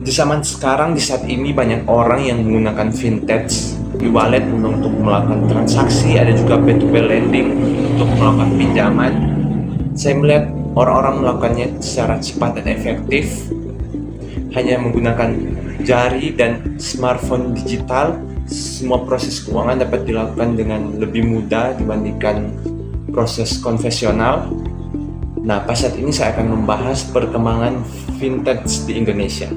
Di zaman sekarang, di saat ini banyak orang yang menggunakan fintech e-wallet untuk melakukan transaksi, ada juga P2P lending untuk melakukan pinjaman. Saya melihat orang-orang melakukannya secara cepat dan efektif, hanya menggunakan jari dan smartphone digital. Semua proses keuangan dapat dilakukan dengan lebih mudah dibandingkan proses konvensional. Nah, pas saat ini saya akan membahas perkembangan fintech di Indonesia.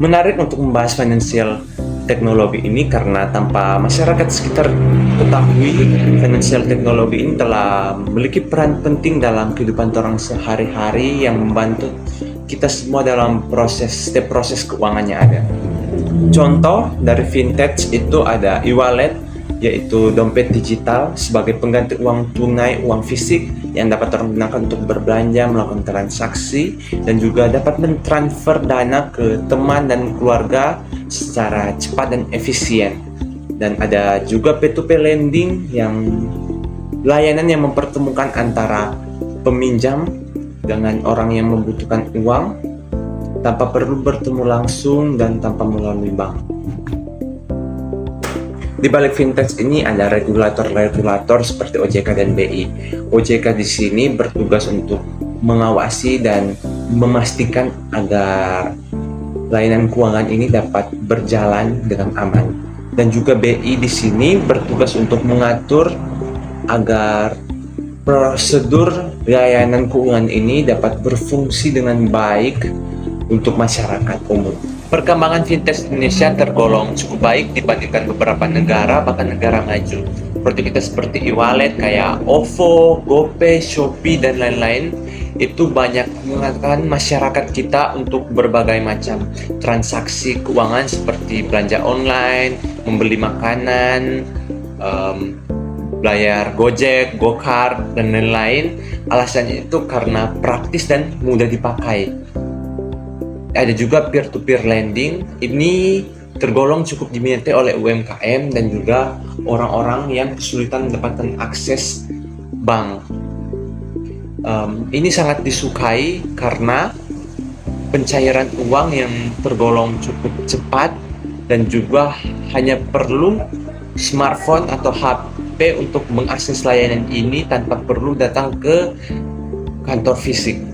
Menarik untuk membahas financial teknologi ini karena tanpa masyarakat sekitar ketahui, financial teknologi ini telah memiliki peran penting dalam kehidupan orang sehari-hari yang membantu kita semua dalam setiap proses keuangan yang ada. Contoh dari fintech itu ada e-wallet, yaitu dompet digital sebagai pengganti uang tunai, uang fisik yang dapat orang gunakan untuk berbelanja, melakukan transaksi, dan juga dapat mentransfer dana ke teman dan keluarga secara cepat dan efisien. Dan ada juga P2P lending, yang layanan yang mempertemukan antara peminjam dengan orang yang membutuhkan uang tanpa perlu bertemu langsung dan tanpa melalui bank. Di balik fintech ini ada regulator-regulator seperti OJK dan BI. OJK di sini bertugas untuk mengawasi dan memastikan agar layanan keuangan ini dapat berjalan dengan aman. Dan juga BI di sini bertugas untuk mengatur agar prosedur layanan keuangan ini dapat berfungsi dengan baik untuk masyarakat umum. Perkembangan fintech Indonesia tergolong cukup baik dibandingkan beberapa negara, bahkan negara maju. Seperti e-wallet kayak OVO, GoPay, Shopee, dan lain-lain. Itu banyak menggunakan masyarakat kita untuk berbagai macam transaksi keuangan seperti belanja online, membeli makanan, bayar Gojek, GoCard, dan lain-lain. Alasannya itu karena praktis dan mudah dipakai. Ada juga peer-to-peer lending, ini tergolong cukup diminati oleh UMKM dan juga orang-orang yang kesulitan mendapatkan akses bank. Ini sangat disukai karena pencairan uang yang tergolong cukup cepat dan juga hanya perlu smartphone atau HP untuk mengakses layanan ini tanpa perlu datang ke kantor fisik.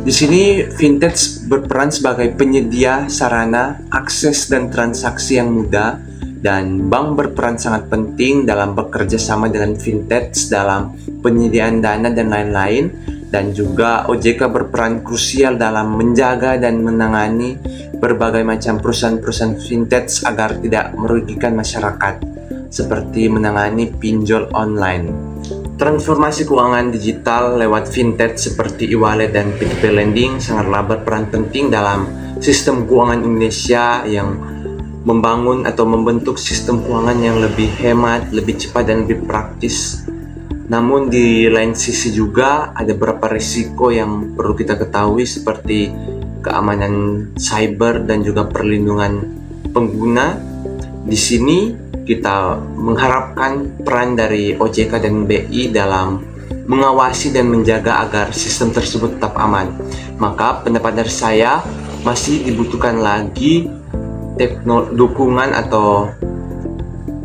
Di sini fintech berperan sebagai penyedia sarana, akses dan transaksi yang mudah, dan bank berperan sangat penting dalam bekerja sama dengan fintech dalam penyediaan dana dan lain-lain, dan juga OJK berperan krusial dalam menjaga dan menangani berbagai macam perusahaan-perusahaan fintech agar tidak merugikan masyarakat, seperti menangani pinjol online. Transformasi keuangan digital lewat fintech seperti e-wallet dan P2P lending sangatlah berperan penting dalam sistem keuangan Indonesia yang membangun atau membentuk sistem keuangan yang lebih hemat, lebih cepat, dan lebih praktis. Namun di lain sisi juga ada beberapa risiko yang perlu kita ketahui seperti keamanan cyber dan juga perlindungan pengguna. Di sini kita mengharapkan peran dari OJK dan BI dalam mengawasi dan menjaga agar sistem tersebut tetap aman. Maka pendapat dari saya masih dibutuhkan lagi dukungan atau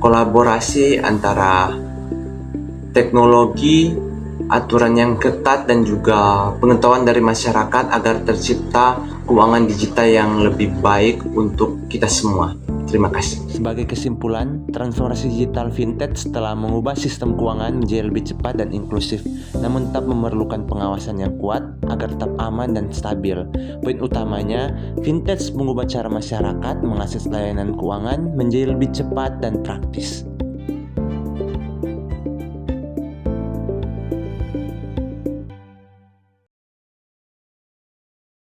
kolaborasi antara teknologi, aturan yang ketat, dan juga pengetahuan dari masyarakat agar tercipta keuangan digital yang lebih baik untuk kita semua. Terima kasih. Sebagai kesimpulan, transformasi digital fintech telah mengubah sistem keuangan menjadi lebih cepat dan inklusif, namun tetap memerlukan pengawasan yang kuat agar tetap aman dan stabil. Poin utamanya, fintech mengubah cara masyarakat mengakses layanan keuangan menjadi lebih cepat dan praktis.